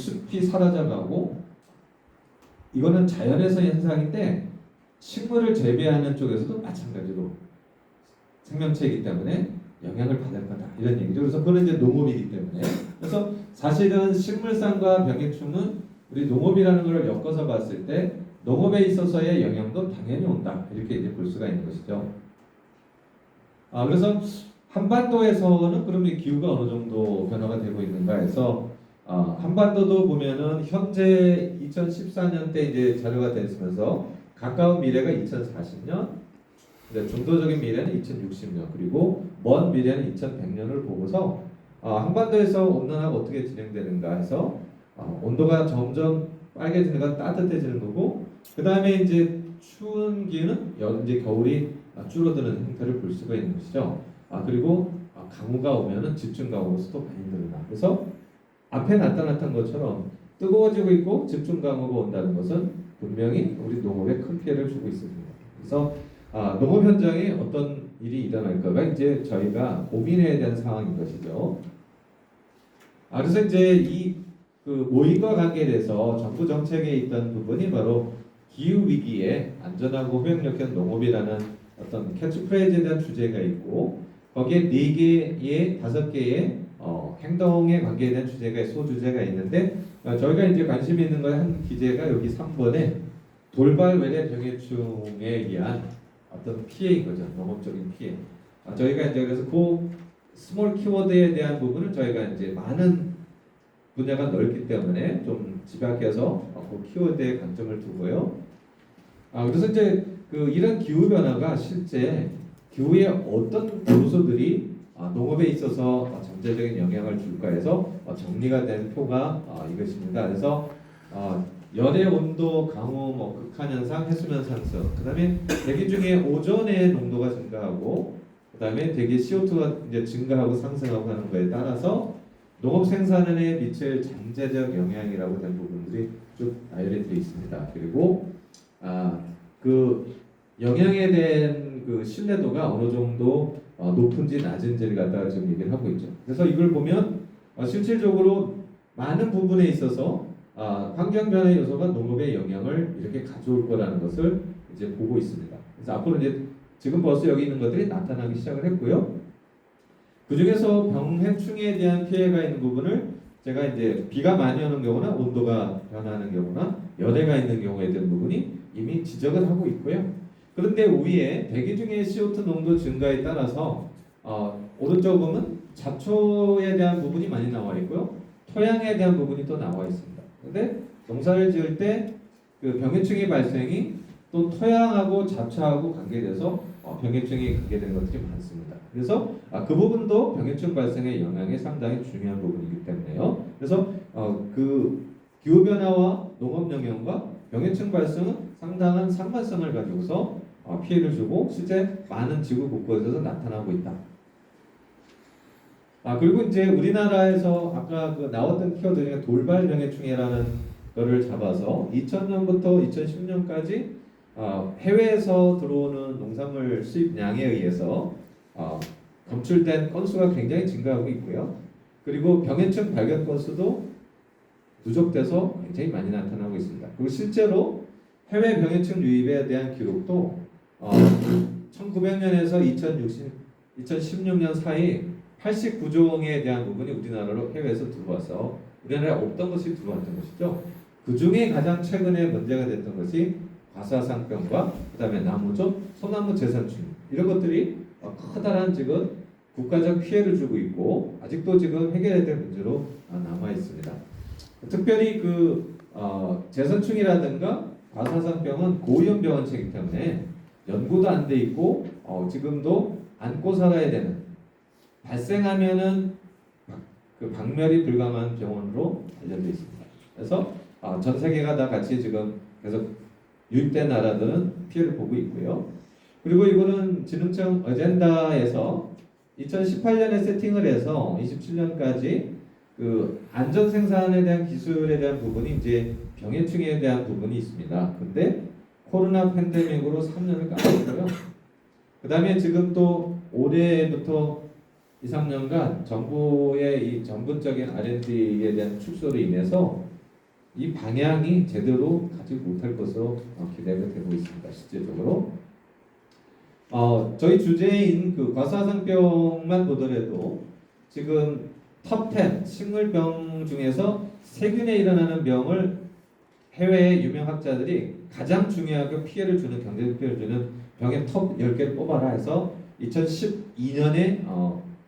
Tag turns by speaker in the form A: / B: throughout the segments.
A: 숲이 사라져가고 이거는 자연에서 현상인데 식물을 재배하는 쪽에서도 마찬가지로 생명체이기 때문에 영향을 받을 거다 이런 얘기죠. 그래서 그거는 이제 농업이기 때문에 그래서 사실은 식물상과 병해충은 우리 농업이라는 걸 엮어서 봤을 때 농업에 있어서의 영향도 당연히 온다 이렇게 이제 볼 수가 있는 것이죠. 그래서 한반도에서는 그러면 기후가 어느 정도 변화가 되고 있는가 해서 한반도도 보면은 현재 2014년 때 이제 자료가 됐으면서 가까운 미래가 2040년, 중도적인 미래는 2060년, 그리고 먼 미래는 2100년을 보고서 한반도에서 온난화가 어떻게 진행되는가 해서 온도가 점점 빨개지는 건 따뜻해지는 거고 그 다음에 이제 추운 기후는 이제 겨울이 줄어드는 형태를 볼 수가 있는 것이죠. 그리고 강우가 오면은 집중 강우로서도 많이 늘어나. 그래서 앞에 나타났던 것처럼 뜨거워지고 있고 집중 강우가 온다는 것은 분명히 우리 농업에 큰 피해를 주고 있습니다. 그래서 농업 현장에 어떤 일이 일어날까가 이제 저희가 고민해야 되는 상황인 것이죠. 그래서 이제 이 그 모임과 관계돼서 정부 정책에 있던 부분이 바로 기후 위기에 안전하고 후행력 농업이라는 어떤 캐치프레이즈에 대한 주제가 있고 거기에 4개의 5개의 행동에 관계에 대한 주제가 소주제가 있는데 저희가 이제 관심이 있는 거에 한 기제가 여기 3번에 돌발 외래 병해충에 의한 어떤 피해인 거죠. 농업적인 피해. 저희가 이제 그래서 그 스몰 키워드에 대한 부분을 저희가 이제 많은 분야가 넓기 때문에 좀 집약해서 그 키워드에 강점을 두고요. 그래서 이제 이런 기후 변화가 실제 기후에 어떤 요소들이 농업에 있어서 잠재적인 영향을 줄까 해서 정리가 된 표가 이것입니다. 그래서 열의 온도, 강우, 극한 현상, 해수면 상승, 그다음에 대기 중에 오존의 농도가 증가하고, 그다음에 대기 CO2가 이제 증가하고 상승하고 하는 거에 따라서 농업 생산에 미칠 잠재적 영향이라고 된 부분들이 쭉 나열이 되어 있습니다. 그리고 그 영향에 대한 그 신뢰도가 어느 정도 높은지 낮은지를 갖다가 지금 얘기를 하고 있죠. 그래서 이걸 보면 실질적으로 많은 부분에 있어서 환경 변화 요소가 농업에 영향을 이렇게 가져올 거라는 것을 이제 보고 있습니다. 그래서 앞으로 이제 지금 벌써 여기 있는 것들이 나타나기 시작을 했고요. 그 중에서 병해충에 대한 피해가 있는 부분을 제가 이제 비가 많이 오는 경우나 온도가 변하는 경우나 열해가 있는 경우에 대한 부분이 이미 지적을 하고 있고요. 그런데 위에 대기 중에 CO2 농도 증가에 따라서 오른쪽 보면 잡초에 대한 부분이 많이 나와 있고요. 토양에 대한 부분이 또 나와 있습니다. 그런데 농사를 지을 때 그 병해충의 발생이 또 토양하고 잡초하고 관계돼서 병해충이 관계되는 것들이 많습니다. 그래서 그 부분도 병해충 발생의 영향이 상당히 중요한 부분이기 때문에요. 그래서 그 기후 변화와 농업 영향과 병해충 발생은 상당한 상관성을 가지고서 피해를 주고 실제 많은 지구 곳곳에서 나타나고 있다. 그리고 이제 우리나라에서 아까 나왔던 키워드 중에 돌발 병해충이라는 거를 잡아서 2000년부터 2010년까지 해외에서 들어오는 농산물 수입량에 의해서 검출된 건수가 굉장히 증가하고 있고요. 그리고 병해충 발견 건수도 누적돼서 굉장히 많이 나타나고 있습니다. 그리고 실제로 해외 병해충 유입에 대한 기록도 1900년에서 2016년 사이 89종에 대한 부분이 우리나라로 해외에서 들어와서 우리나라에 없던 것이 들어왔던 것이죠. 그 중에 가장 최근에 문제가 됐던 것이 과사상병과 그다음에 나무종, 소나무 재산충 이런 것들이 커다란 지금 국가적 피해를 주고 있고 아직도 지금 해결해야 될 문제로 남아 있습니다. 특별히 재산충이라든가 과사상병은 고위험병원체이기 때문에 연구도 안 돼 있고 지금도 안고 살아야 되는 발생하면은 박멸이 불가능한 병원으로 알려져 있습니다. 그래서 전 세계가 다 같이 지금 계속 유입된 나라들은 피해를 보고 있고요. 그리고 이거는 지능청 어젠다에서 2018년에 세팅을 해서 27년까지 그 안전 생산에 대한 기술에 대한 부분이 이제 병해충에 대한 부분이 있습니다. 근데 코로나 팬데믹으로 3년을 까먹고요. 그 다음에 지금 또 올해부터 2, 3년간 정부의 이 전분적인 R&D에 대한 축소로 인해서 이 방향이 제대로 가지 못할 것으로 기대가 되고 있습니다. 실제적으로 저희 주제인 그 과사상병만 보더라도 지금 톱10 식물병 중에서 세균에 일어나는 병을 해외의 유명 학자들이 가장 중요하게 피해를 주는 경제적 피해를 주는 병의 톱 10개를 뽑아라 해서 2012년에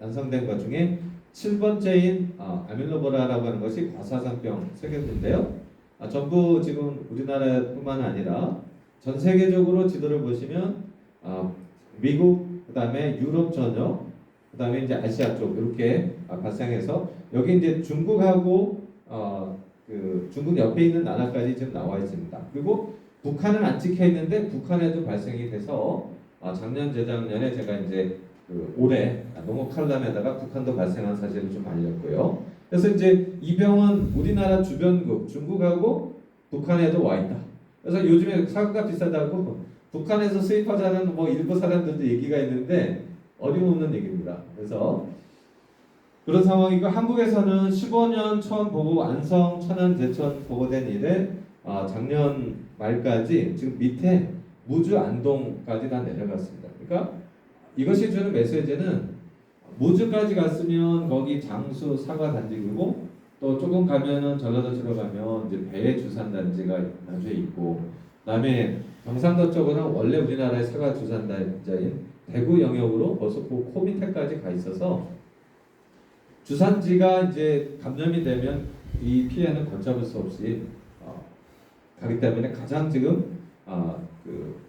A: 완성된 것 중에 7번째인 아밀로보라라고 하는 것이 과사상병 세균인데요. 전부 지금 우리나라뿐만 아니라 전 세계적으로 지도를 보시면 미국, 그다음에 유럽 전역, 그다음에 이제 아시아 쪽 이렇게 발생해서 여기 이제 중국하고 그 중국 옆에 있는 나라까지 지금 나와 있습니다. 그리고 북한은 안 찍혀 있는데 북한에도 발생이 돼서 작년 재작년에 제가 이제 그 올해 농업 칼럼에다가 북한도 발생한 사실을 좀 알렸고요. 그래서 이제 이 병은 우리나라 주변국 중국하고 북한에도 와 있다. 그래서 요즘에 사과가 비싸다고 북한에서 수입하자는 뭐 일부 사람들도 얘기가 있는데 어림없는 얘기입니다. 그래서 그런 상황이고 한국에서는 15년 처음 보고 완성 천안 제천 보고된 이래 작년 말까지 지금 밑에 무주 안동까지 다 내려갔습니다. 그러니까 이것이 주는 메시지는 무주까지 갔으면 거기 장수 사과 단지고 또 조금 가면은 전라도 들어가면 이제 배 주산 단지가 나중에 있고 그다음에 경상도 쪽은 원래 우리나라의 사과 주산 단지인 대구 영역으로 벌써 그 밑에까지 가 있어서 주산지가 이제 감염이 되면 이 피해는 걷잡을 수 없이 가기 때문에 가장 지금 그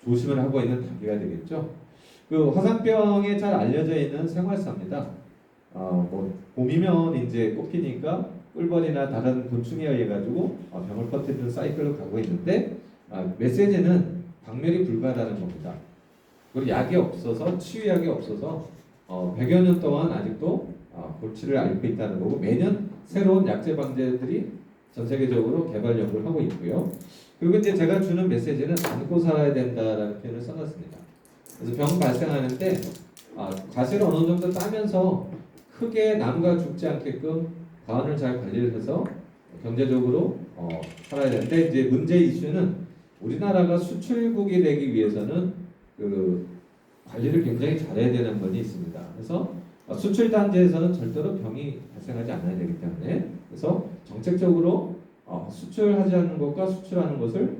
A: 조심을 하고 있는 단계가 되겠죠. 그 화상병에 잘 알려져 있는 생활사입니다. 뭐 봄이면 이제 꽃피니까 꿀벌이나 다른 곤충에 의해 가지고 병을 퍼뜨리는 사이클로 가고 있는데 메시지는 박멸이 불가하다는 겁니다. 그리고 약이 없어서 치유약이 없어서 100여 년 동안 아직도 골치를 앓고 있다는 거고 매년 새로운 약제 방제들이 전 세계적으로 개발 연구를 하고 있고요. 그리고 이제 제가 주는 메시지는 안고 살아야 된다라는 표현을 써놨습니다. 그래서 병 발생하는데 과실을 어느 정도 따면서 크게 남과 죽지 않게끔 과언을 잘 관리를 해서 경제적으로 살아야 되는데 이제 문제 이슈는 우리나라가 수출국이 되기 위해서는 그 관리를 굉장히 잘해야 되는 부분이 있습니다. 그래서 수출 단지에서는 절대로 병이 발생하지 않아야 되기 때문에 그래서 정책적으로 수출하지 않는 것과 수출하는 것을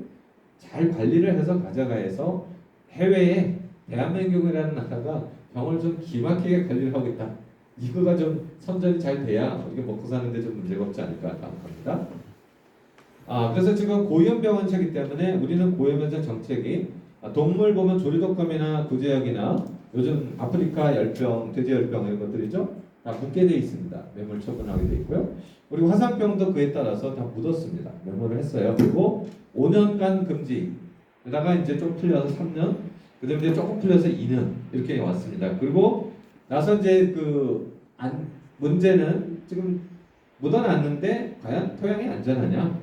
A: 잘 관리를 해서 가져가서 해외에 대한민국이라는 나라가 병을 좀 기막히게 관리를 하고 있다. 이거가 좀 선전이 잘 돼야 우리가 먹고 사는데 좀 문제가 없지 않을까 생각합니다. 그래서 지금 고위험병원체이기 때문에 우리는 고위험병원 정책이 동물 보면 조류독감이나 구제역이나 요즘 아프리카 열병, 돼지 열병 이런 것들이죠. 다 묻게 돼 있습니다. 매몰 처분하게 돼 있고요. 그리고 화상병도 그에 따라서 다 묻었습니다. 매몰을 했어요. 그리고 5년간 금지. 그러다가 이제 좀 풀려서 3년, 그다음에 이제 조금 풀려서 2년 이렇게 왔습니다. 그리고 나서 이제 문제는 지금 묻어놨는데 과연 토양이 안전하냐?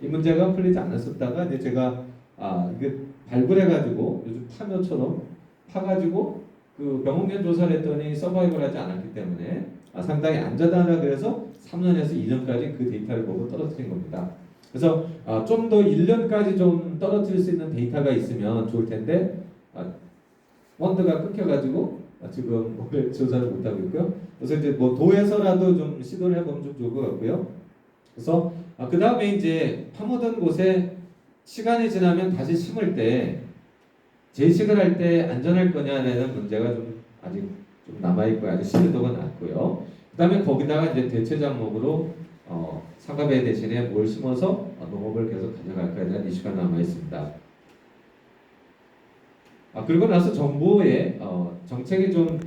A: 이 문제가 풀리지 않았었다가 이제 제가 이게 발굴해가지고 요즘 파묘처럼 파가지고 그 병원견 조사를 했더니 서바이벌하지 않았기 때문에 상당히 안전하다 그래서 3년에서 2년까지 그 데이터를 보고 떨어뜨린 겁니다. 그래서 좀 더 1년까지 좀 떨어뜨릴 수 있는 데이터가 있으면 좋을 텐데 펀드가 끊겨가지고 지금 올해 조사를 못 하고 있고요. 그래서 이제 뭐 도에서라도 좀 시도를 해보면 좀 좋을 것 같고요. 그래서 그 다음에 이제 파묻은 곳에 시간이 지나면 다시 심을 때 재식을 할 때 안전할 거냐라는 문제가 좀 아직 좀 남아 있고 아직 신뢰도가 낮고요. 그다음에 거기다가 이제 대체 작목으로 사과배 대신에 뭘 심어서 농업을 계속 가져갈까에 대한 이슈가 남아 있습니다. 그리고 나서 정부의 정책이 좀